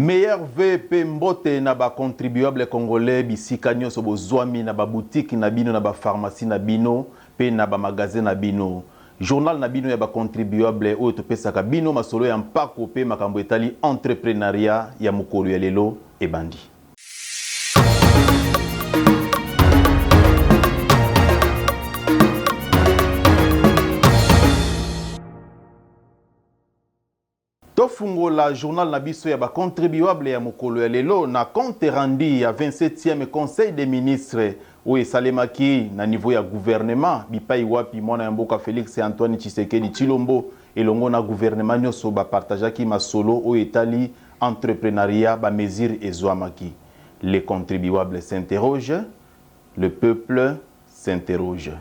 Meilleur VP Mbote na ba contribuable congolais bisika nyonso bozwami na ba boutique na bino na ba pharmacie na bino pe na ba magasin na bino. Journal na bino ya ba contribuable oyo topesaka bino masolo ya mpako pe makambo etali entrepreneuriat ya mokolo ya lelo ebandi. Tofungola journal na biso ya ba contribuable ya mokolo ya lelo na compte rendu ya 27e conseil des ministres oyo esalemaki na niveau ya gouvernement bipai wapi mwana ya mboka Félix Antoine Tshisekedi Tshilombo elongo na gouvernement nyonso bapartageaki masolo oyo etali entrepreneuriat ba mesure ezwamaki. Les contribuables s'interrogent, le peuple s'interroge.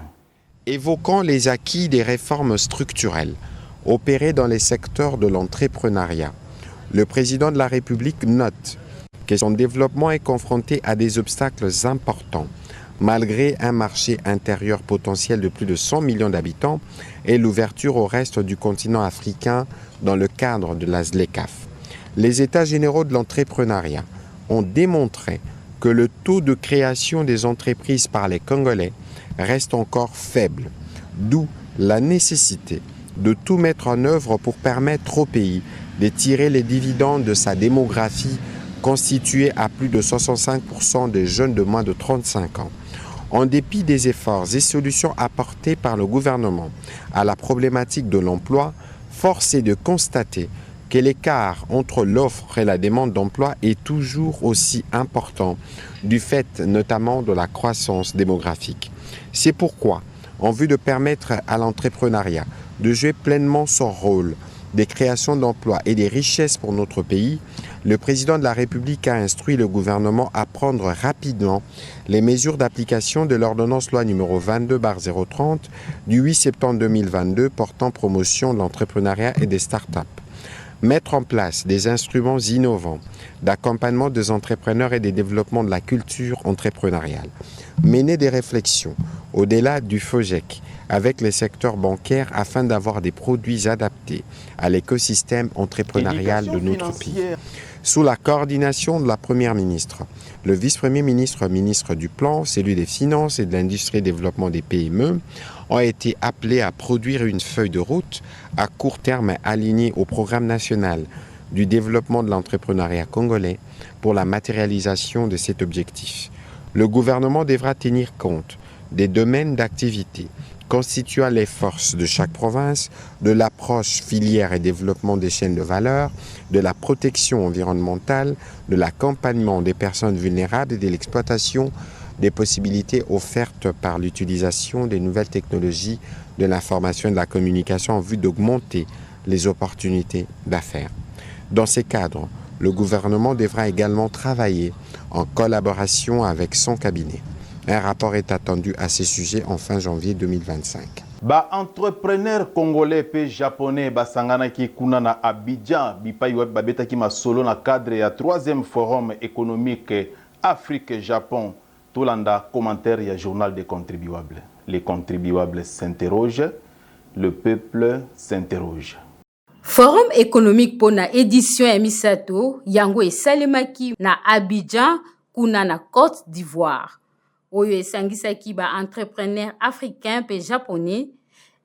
Évoquant les acquis des réformes structurelles opérées dans les secteurs de l'entrepreneuriat, le président de la République note que son développement est confronté à des obstacles importants, malgré un marché intérieur potentiel de plus de 100 millions d'habitants et l'ouverture au reste du continent africain dans le cadre de la ZLECAf. Les États généraux de l'entrepreneuriat ont démontré que le taux de création des entreprises par les Congolais reste encore faible, d'où la nécessité de tout mettre en œuvre pour permettre au pays de tirer les dividendes de sa démographie constituée à plus de 65% des jeunes de moins de 35 ans. En dépit des efforts et solutions apportés par le gouvernement à la problématique de l'emploi, force est de constater que l'écart entre l'offre et la demande d'emploi est toujours aussi important, du fait notamment de la croissance démographique. C'est pourquoi, en vue de permettre à l'entrepreneuriat de jouer pleinement son rôle des créations d'emplois et des richesses pour notre pays, le président de la République a instruit le gouvernement à prendre rapidement les mesures d'application de l'ordonnance loi numéro 22/030 du 8 septembre 2022 portant promotion de l'entrepreneuriat et des startups. Mettre en place des instruments innovants d'accompagnement des entrepreneurs et des développements de la culture entrepreneuriale. Mener des réflexions au-delà du FOGEC avec les secteurs bancaires afin d'avoir des produits adaptés à l'écosystème entrepreneurial de notre pays. Sous la coordination de la Première ministre, le vice-premier ministre, ministre du Plan, celui des Finances et de l'Industrie et Développement des PME, ont été appelés à produire une feuille de route à court terme alignée au programme national du développement de l'entrepreneuriat congolais pour la matérialisation de cet objectif. Le gouvernement devra tenir compte des domaines d'activité constituant les forces de chaque province, de l'approche filière et développement des chaînes de valeur, de la protection environnementale, de l'accompagnement des personnes vulnérables et de l'exploitation des possibilités offertes par l'utilisation des nouvelles technologies de l'information et de la communication en vue d'augmenter les opportunités d'affaires. Dans ces cadres, le gouvernement devra également travailler en collaboration avec son cabinet. Un rapport est attendu à ces sujets en fin janvier 2025. Entrepreneur congolais et japonais basangana ki kuna na Abidjan bipai babeta ki masolo na cadre ya 3e forum économique Afrique-Japon. Tolanda commentaire ya journal des contribuables. Les contribuables s'interrogent, le peuple s'interroge. Forum économique pour na édition Emisato yango esalemaki na Abidjan kuna na Côte d'Ivoire. Oyo esangisaki ba entrepreneur africain pe japonais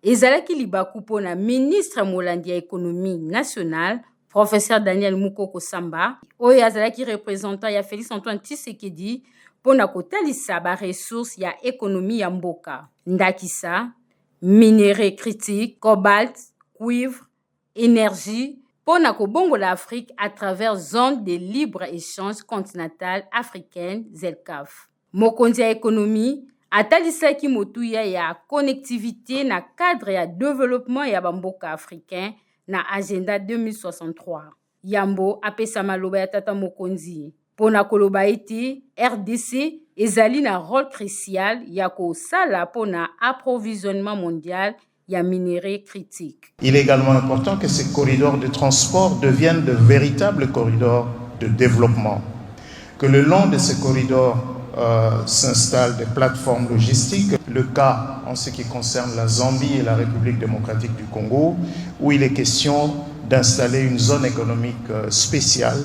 ezalaki libaku pona ministre molandi ya économie nationale professeur Daniel Mukoko Samba oyo azalaki représentant ya Félix Antoine Tshisekedi pona kotalisa ba ressources ya économie ya mboka ndakisa minerai critique cobalt cuivre énergie pona kobongola Afrique à travers zone de libre-échange continentale africaine ZLECAf. Mokonzi ya économie atalisaki motuya ya connectivité na cadre ya développement ya bamboka africain na agenda 2063. Yambo apesa maloba ya tata mokonzi pona koloba ete RDC ezali na rôle crucial ya kosala pona approvisionnement mondial ya minerai critique. Il est également important que ces corridors de transport deviennent de véritables corridors de développement. Que le long de ces corridors s'installent des plateformes logistiques. Le cas en ce qui concerne la Zambie et la République démocratique du Congo, où il est question d'installer une zone économique spéciale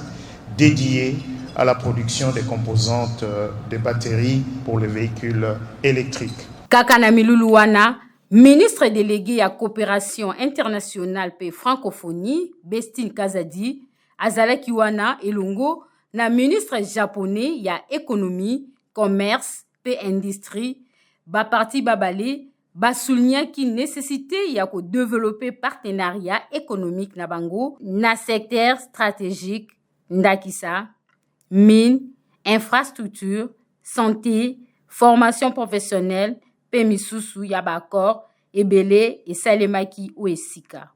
dédié à la production des composantes des batteries pour les véhicules électriques. Kakana Miluluwana, ministre délégué à coopération internationale et francophonie, Bestine Kazadi, Azalaki Wana Elongo, na ministre japonais ya économie, commerce et industrie, ba parti babale, ba souligna ki nécessité ya ko développer partenariat économique na bango na secteur stratégique ndakisa, mine, infrastructure, santé, formation professionnelle, Pemisusu Yabakor, Ebele et Salemaki Ouessika.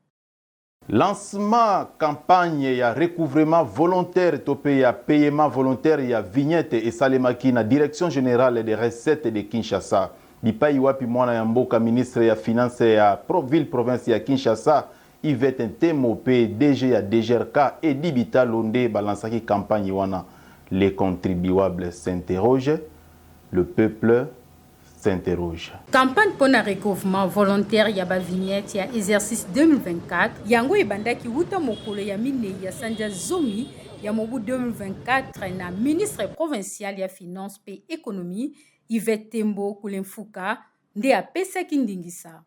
Lancement campagne ya recouvrement volontaire topé ya paiement volontaire ya vignette et Salemaki na direction générale des recettes de Kinshasa. Bipai wapi mwana ya mboka ministre ya finance ya ville province ya Kinshasa Yvette Ntemo DG ya DGRK et Dibita Londe balansaki campagne wana. Les contribuables s'interrogent, le peuple s'interroge. Campagne pour le recouvrement volontaire yaba vignette ya exercice 2024 yango ebandaki wuta mokolo ya mine ya Sanja Zomi ya mobu 2024 na ministre provincial ya finance et économie Yvette Tembo Kulemfuka nde apesaki ndingisa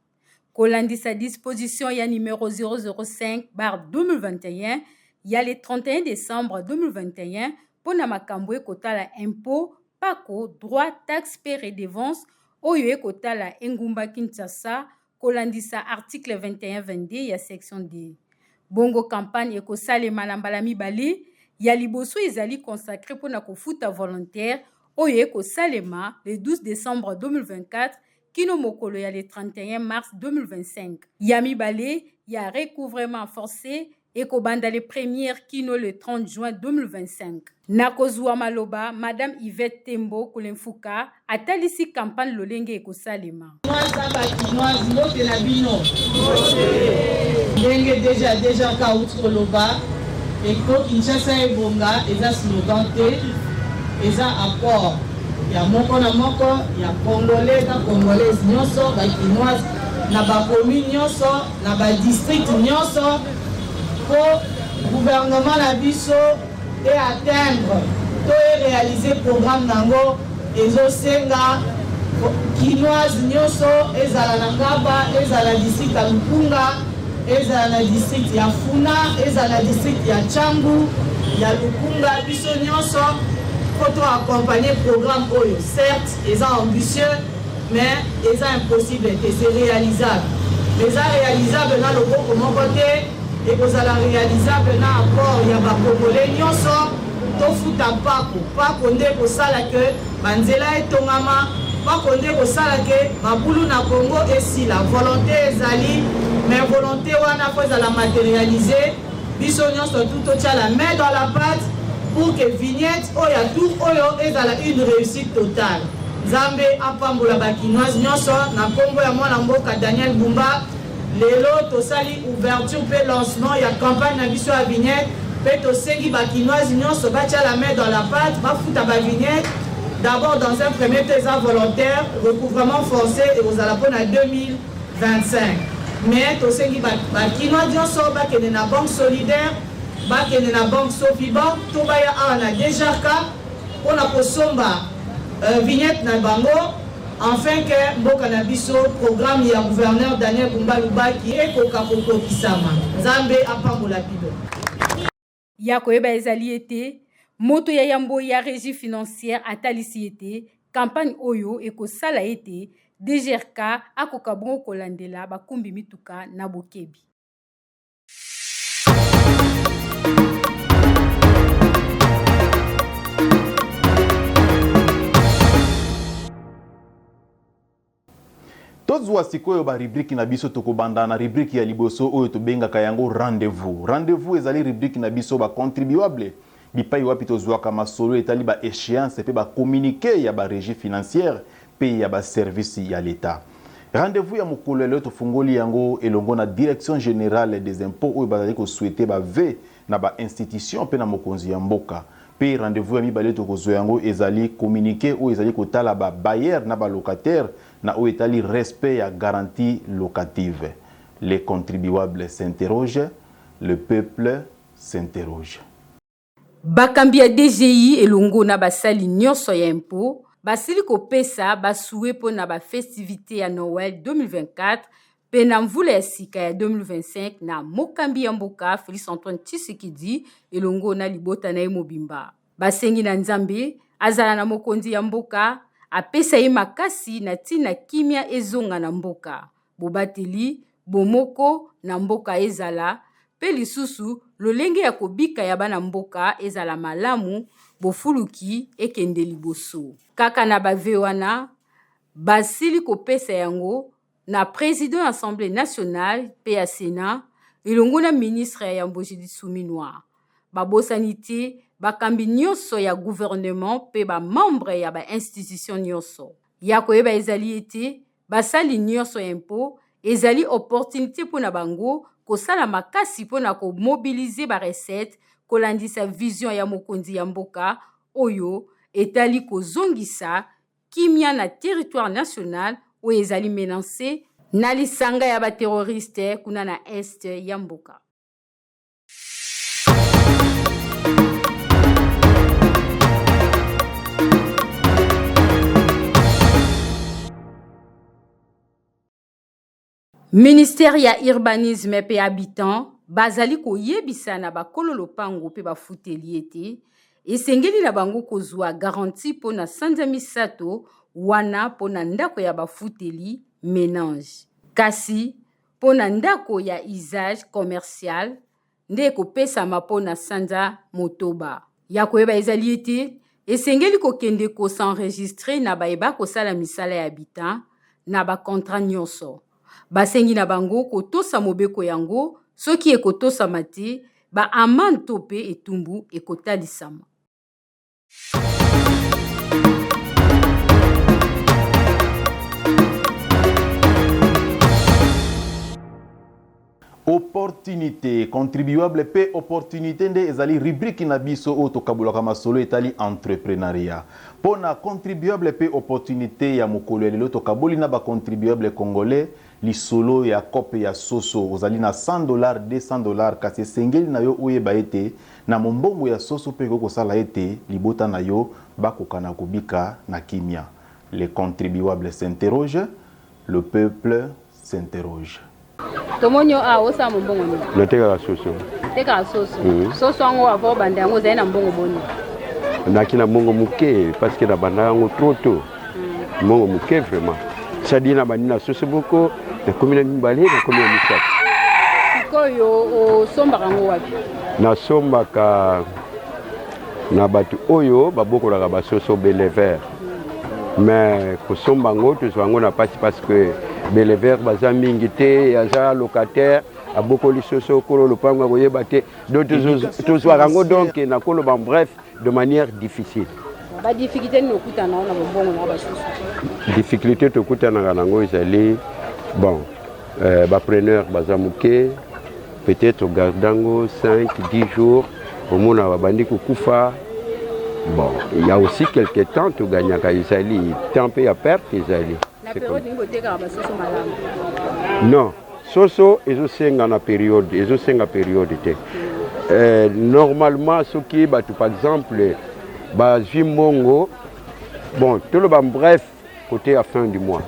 kolandisa disposition ya numéro 005/2021 ya le 31 décembre 2021 pour na makambo ekotala impôt pako droit taxe pe redevance oyo ekotala engumba Kinshasa kolandisa article 21-22 ya section D. Bongo campagne ekosalema na mbala mibale ya liboso ezali consacré pour na kofuta volontaire oyo ekosalema le 12 décembre 2024 kino mokolo ya le 31 mars 2025. Ya mibale ya recouvrement forcé ekobanda le première kino le 30 juin 2025. Nakozwa maloba, Madame Yvette Tembo Kulemfuka atalisi campagne lolenge ekosalema. Ndenge déjà kaouti koloba eko Kinshasa ebonga eza slogan te eza apport ya moko na moko ya congolais na congolaise nyonso bakinoise na bakomi nyonso na badistrict nyonso po gouvernement na biso et atteindre to réaliser programme nango ezosenga kinoise nyonso ezala na Ngaba ezala district ya Lukunga ezala na district ya Funa ezala na district ya Changu ya Lukunga biso nyonso faut accompagner programme oyo certes eza ambitieux mais eza impossible et c'est réalisable mais eza réalisable na loboko moko te ekozala réalisable na apport ya bakongolais nyonso tofuta pako nde kosala ke banzela etongama pako nde kosala ke mabulu na Congo esila volonté ezali mais volonté wana po ezala matérialisé biso nyonso tout totia la main dans la pâte pour que vignette oya tout oyo ezala une réussite totale. Nzambe apambola bakinoise nyonso na kombo ya mwana mboka Daniel Bumba lelo tosali ouverture pe lancement ya campagne na biso ya vignette pe tosengi bakinoise nyonso batia la main dans la pâte bafuta ba vignette d'abord dans un premier temps volontaire recouvrement forcé et aux alapona 2025 mais tosengi bakinoise nyonso bakende na banque solidaire bakende na banque Sofibank to baya awa na DGRK pona kosomba vignette na bango enfin que mboka na biso programme ya gouverneur Daniel Bumba Lubaki ekoka kokokisama Nzambe apambola bido ya koyeba ezali ete moto ya yambo ya régie financière atalisi ete campagne oyo ekosala ete DGRK akoka bongo kolandela bakumbi mituka na bokebi. Tozwa sikoyo ba rubrique na biso tokobanda na rubrique ya liboso oyo tobengaka yango rendez-vous. Rendez-vous ezali rubrique na biso ba contribuable bipai wapi tozwa kama solo etali ba échéance pe ba communiquer ya ba régie financière pe ya ba service ya l'état. Rendez-vous ya mokolo lelo tofungoli yango elongo na direction générale des impôts oyo bazali ko souhaiter ba ve na ba institution pe na mokonzi ya mboka. Pe rendez-vous ya mibale tokozwa yango ezali communiquer oyo ezali kotala ba bailleur na ba locataire na oyo etali respect ya garantie locative. Les contribuables s'interrogent, le peuple s'interroge. bakambi ya DGI elongo na basali nyonso ya impôt basili kopesa basouwe po na ba festivité ya Noël 2024 pe na mvula ya sika ya 2025 na mokambi ya mboka Félix Antoine Tshisekedi elongo na libota na ye mobimba. Basengi na Nzambe azala na mokonzi ya mboka apesa ye makasi na tina kimia ezonga na mboka. Bobateli, bomoko na mboka ezala, pe lisusu lolenge ya kobika ya bana mboka ezala malamu, bofuluki ekende liboso. Kaka na bave wana, basili kopesa yango na président de l'Assemblée nationale pe ya Sénat elongo na ministre ya Mbojidi Souminwa. Babosanité bakambi nyonso ya gouvernement pe ba membre ya ba institution nyonso. Ya koyeba ezali ete basali nyonso impôt ezali opportunité pona bango kosala makasi pona ko mobiliser ba recette kolandisa vision ya mokonzi ya mboka oyo etali kozongisa kimia na territoire national ou ezali menacé na lisanga ya ba terroriste kuna na est ya mboka. Ministère ya urbanisme pe habitant bazali koyebisa na bakolo lopango pe bafuteli ete esengeli na bango kozwa garantie pona sanza misato wana pona ndako ya bafuteli ménage. Kasi pona ndako ya usage commercial nde kopesama pona sanza motoba. Ya koyeba ezali ete esengeli kokende ko s'enregistrer na bayeba kosala misala ya habitant na ba contrat nyonso. Basengi na bango kotosa mobeko yango soki ekotosa mate ba amende to pe etumbu ekotalisama. Opportunité contribuable pe opportunité nde ezali rubrique na biso o to kabulaka masolo etali entrepreneuriat. Pona contribuable pe opportunité ya mokolo lelo to kaboli na ba contribuable congolais lisolo ya kope ya soso ozali na $100 $200 kasi sengeli na yo oyeba ete na mombongo ya soso pe ko sala ete libota na yo bakokana kubika na kimia. Les contribuables s'interrogent, le peuple s'interroge. Tomonyo a osa mbongo ni. Nateka soso. Teka soso. Soso ngo avo bande ngo zaina mbongo boni. Nakina mbongo muke parce que na banda ngo trop tôt. Mbongo muke vraiment. Sadina banina soso boko na komina mbale na komina misaka. Koyo o somba ngo wapi. Na somba ka na batu oyo baboko la ba soso belever. Mais ko somba ngo to zwango na parce que Belever baza mingi te yaza locataire aboko lisoso kolo lopanga koyeba te d'autres soirango donc na kolo ban bref de manière difficile. Ba difficulté no kuta na bongo na ba soso. Difficulté to kuta na nango ezali bon ba preneur baza muke peut-être au gardango 5-10 jours au mona babandi kukufa. Bon, il y a aussi quelques temps to gagnaka ezali temps pe ya perte ezali. Non, soso ezosenga na période, ezosenga période te. Normalement, ce qui par exemple, Jimongo, bon, tout le monde bref, côté à fin du mois.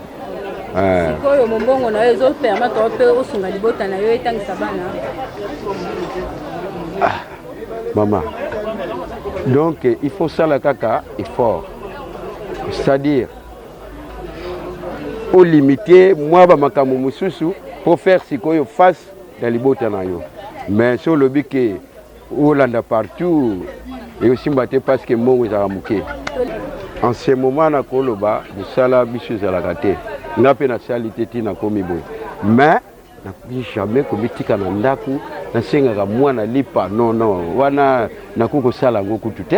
Maman. Donc, il faut ça la caca effort. C'est-à-dire, au limiter, moi, pour faire ce qu'on fasse dans les bottes. Mais sur le but que Hollande partout, et aussi parce que moi, je suis en ce moment, na koloba, nous sala bichu à la gâté. N'a pas na salité na komi boy. Mais na jamais komi tika na ndaku, na senga moi na lipa. Non, wana na koko sala ngoku tout.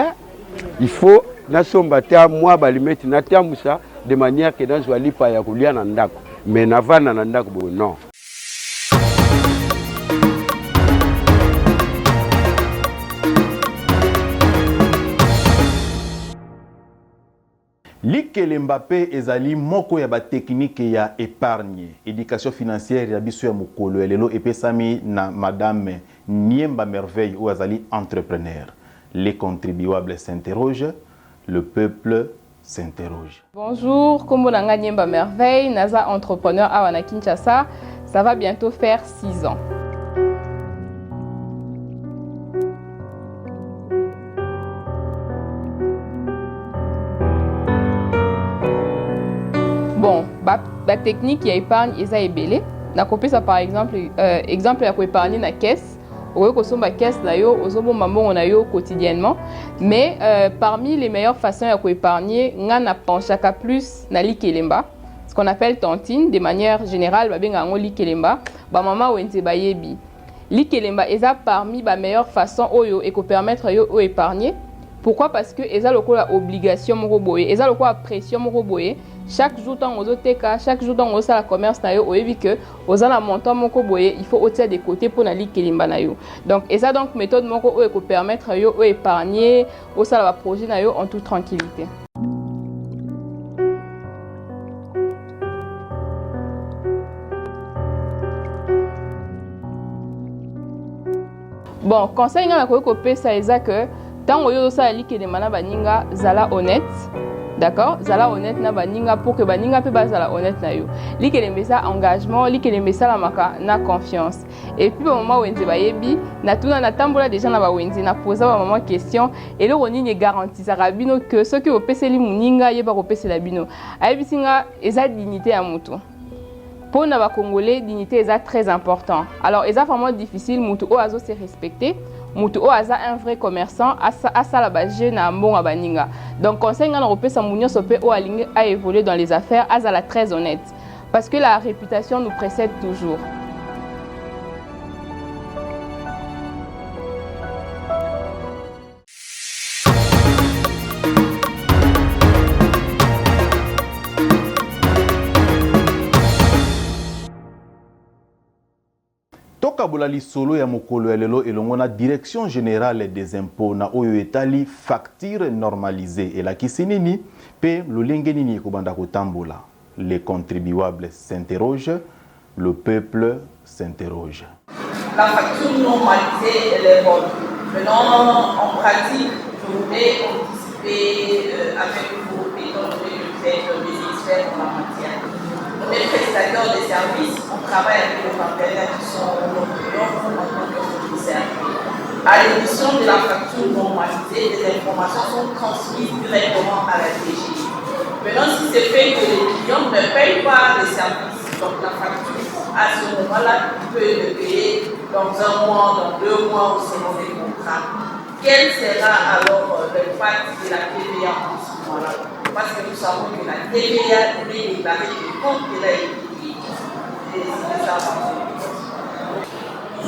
Il faut na sombata moi balimeti na tiamusa de manière que dans lipa ya kulia na ndako. Mais navana na ndako bo non. Likele Mbappé ezali moko ya ba technique ya épargne, éducation financière ya biso ya mokolo lelo epesami na madame Niemba Merveille ou azali entrepreneur. Les contribuables s'interrogent, le peuple s'interroge. Bonjour, Kombo Nanga Niemba Merveille, NASA entrepreneur à Wana Kinshasa. Ça va bientôt faire 6 ans. Bon, la technique qui épargne est ébélée. Na copie ça par exemple, exemple à épargner na caisse. Au kosomba caisse na yo, ozobo mambo na yo quotidiennement. Mais parmi les meilleures façons à épargner, ngana penchaka plus na likelemba. Ce qu'on appelle tontine, de manière générale, babenga ngo likelemba, ba mama wente bayebi. Likelemba eza parmi ba meilleures façons oyo et ko permettre yo o épargner. Pourquoi? Parce que eza lokola obligation moko boye, eza lokola pression moko boye. Chaque jour dans aux teka, chaque jour dans au la commerce na yo oyebi que aux la montant moko boye, il faut otia de côté pour na likelemba na yo. Donc eza donc méthode moko o ko permettre yo o épargner, au la projet na yo en toute tranquillité. Bon, conseil nga ko pesa eza que tant oyo ça likelemba na baninga zala honnête. D'accord? Zala honnête na baninga pour que baninga pe bazala honnête na yo. Likelemba ça engagement, likelemba ça la maka na confiance. Et puis au moment où enze bayebi, na tuna na tambola déjà na ba wenze na poser ba maman question et le roni ne garantit ça rabino que ce que opeseli muninga yeba ko pesela bino. Ayebi singa eza dignité ya mutu. Pour les Congolais, dignité est très important. Alors, c'est vraiment difficile, mutu o azo se respecter, mutu o aza un vrai commerçant, asa la base na mbonga baninga. Donc, conseil ngana repé sa munyo sope o alingi a évoluer dans les affaires, asa la très honnête, parce que la réputation nous précède toujours. Tokabula lisolo ya mokolo ya lelo elongo na direction générale des impôts na oyo etali facture normalisée et la kisinini pe lolenge nini ekobanda kotambola. Les contribuables s'interrogent, le peuple s'interroge. La facture normalisée elle est bonne. Maintenant en pratique, je voudrais anticiper avec vous étant donné que vous êtes des experts en la matière. Les prestataires de services, on travaille avec les partenaires qui sont nos clients en tant que fournisseurs. À l'édition de la facture normalisée, les informations sont transmises directement à la DGI. Maintenant, si c'est fait que les clients ne payent pas les services, donc la facture, à ce moment-là, il peut le payer dans 1 mois, dans 2 mois ou selon les contrats. Quel sera alors l'impact de la TVA en ce moment-là? Parce que nous savons que la TVA est déclarée du compte de la équipe.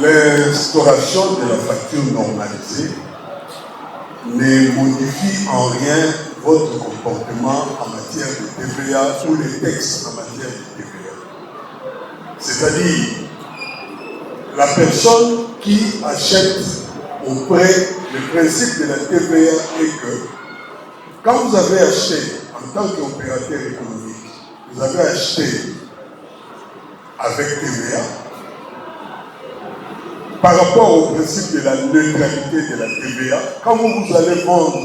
L'instauration de la facture normalisée ne modifie en rien votre comportement en matière de TVA ou les textes en matière de TVA. C'est-à-dire, la personne qui achète auprès, le principe de la TVA est que quand vous avez acheté en tant qu'opérateur économique, vous avez acheté avec TVA, par rapport au principe de la neutralité de la TVA, quand vous allez vendre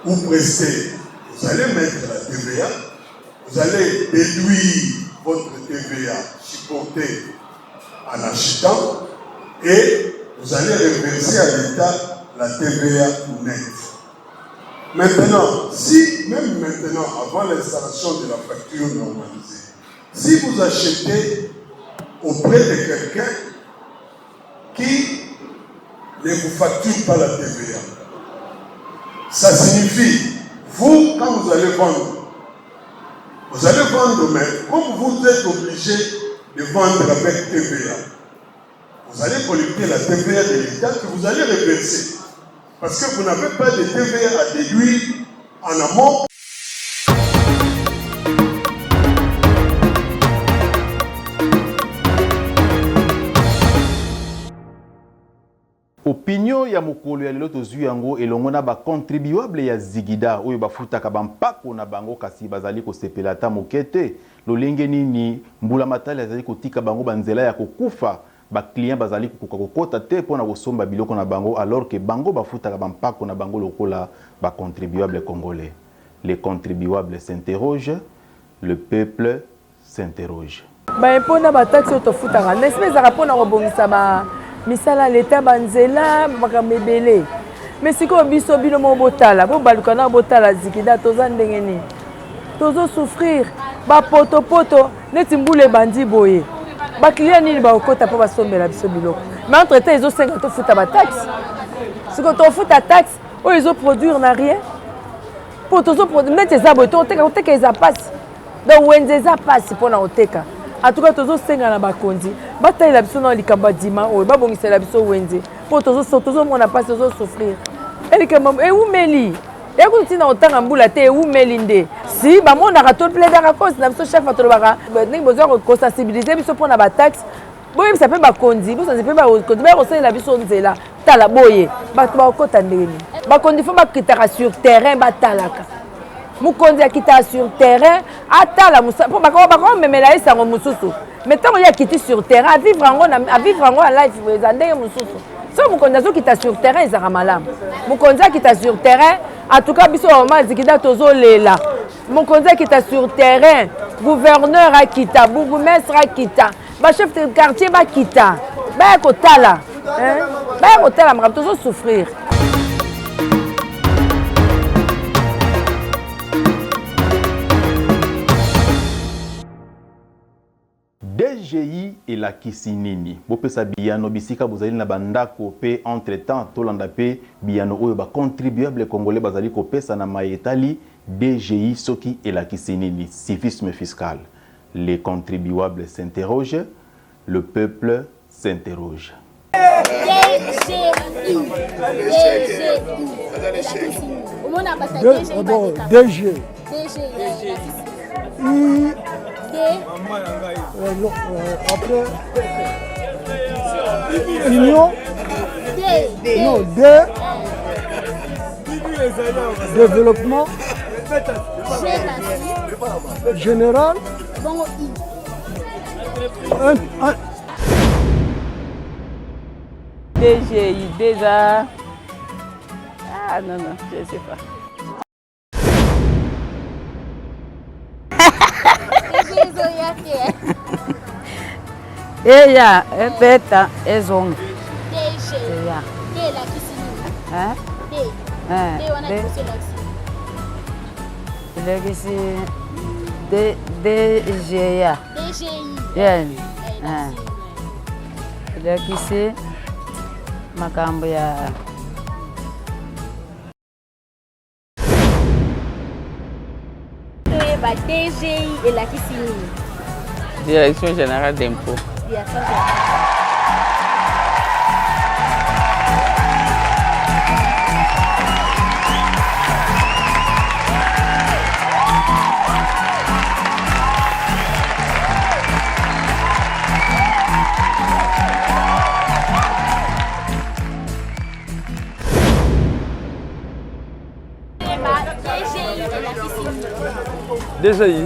ou prester, vous allez mettre la TVA, vous allez déduire votre TVA supportée en achetant et vous allez reverser à l'État la TVA nette. Maintenant, même maintenant, avant l'installation de la facture normalisée, si vous achetez auprès de quelqu'un qui ne vous facture pas la TVA, ça signifie, vous, quand vous allez vendre, mais comme vous êtes obligé de vendre avec TVA, vous allez collecter la TVA de l'État que vous allez reverser. Parce que vous n'avez pas de TVA à déduire en amont. Opinion ya mokolo ya lelo tozwi yango elongo na ba contribuable ya Zigida oyo bafutaka bampako na bango kasi bazali kosepela ata mokete lolenge nini mbula matali azali kotika bango banzela ya kokufa ba client bazali kokota te pona kosomba biloko na bango alors que bango bafutaka bampako na bango lokola ba contribuable congolais. Les contribuables s'interrogent, le peuple s'interroge. Ba impona ba taxe autofutaka n'est-ce pas rapona robongisa ba misala l'état banzela makamebele. Mais si ko biso bino mo botala bo baluka na botala zikida toza ndenge ni. Tozo souffrir ba poto neti mbule bandi boye. Ba client ni ba okota po basombela biso biloko. Mais entre temps ils ont 50 futa ba taxe. Si ko to futa taxe, o ils ont produire na rien. Pour tozo produire neti za boye to teka ils a passe. Donc wenze za passe pona oteka. En tout cas tozo senga na bakonzi. Bataille biso na likamba dima o ba bongisa biso wenze. Pour tozo mona passe tozo souffrir. Et que e umeli. Et quand tu n'as autant mbula te umelinde. Si ba mona ka to plaider à cause na biso chef atolo baka. Ndenge besoin ko sensibiliser biso pona ba taxe. Boye ça peut ba kondi, biso ça peut ba kondi ba ko la biso nzela. Tala boye. Ba to ba kota ndenge. Ba kondi fo ba kitaka sur terrain ba talaka. Mukonzi akita sur terrain atala musa po bako memela esango mususu. Mettons il y a quitté sur terrain à vivre en life ndenge mususu. So mukonzi akita sur terrain ezaka malamu. Mukonzi akita sur terrain en tout cas biso mama zikida tozo lela. Mukonzi akita sur terrain, gouverneur akita, bourgmestre akita, ba chef de quartier ba kita. Ba kotala, hein? Ba kotala mara tozo souffrir. DGI et la Kisinini. Bopesa biyano bisika bozali na bandako pe entre-temps tolanda pe biyano oyo ba contribuable congolais bazali kopesa na maetali DGI soki et la Kisinini. Civisme fiscal. Les contribuables s'interrogent, le peuple s'interroge. Après Union non, développement général DGI déjà non je sais pas. Ella es beta, es on. Ella. De la Kisinini. De wana kose Legacy DGA. DGI. Legacy makambo ya DGI et la Kisinini. Direction générale d'impôts. DGI.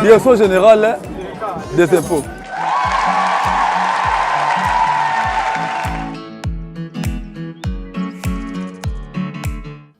Direction générale des impôts.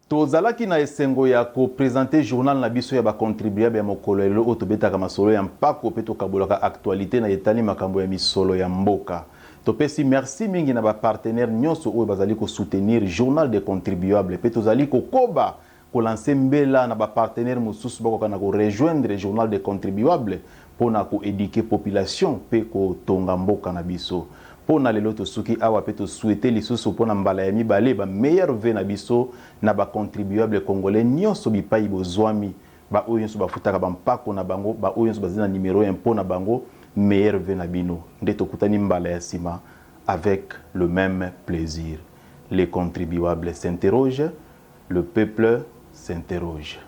Tozalaki na esengo ya ko présenter journal na biso ya ba contribuable ya mokolo lelo otobetaka masolo ya mpako pe tokabolaka actualité na etali makambo ya misolo ya mboka. Topesi merci mingi na ba partenaire nyonso oyo bazali ko soutenir journal des contribuables pe tozali ko koba ko lancer mbela na ba partenaire mosusu bako kana ko rejoindre journal des contribuables pona ko éduquer population pe ko tonga mboka na biso. Pona lelo tosuki awa pe to souhaiter lisusu pona mbala ya mibale ba meilleur vœu na biso na ba contribuable congolais nyonso bipai bozwami ba oyo nyonso bafutaka ba mpako na bango ba oyo nyonso bazina numéro ya mpona bango meilleur vœu na bino nde tokutani mbala ya sima avec le même plaisir. Les contribuables s'interrogent, le peuple s'interroge.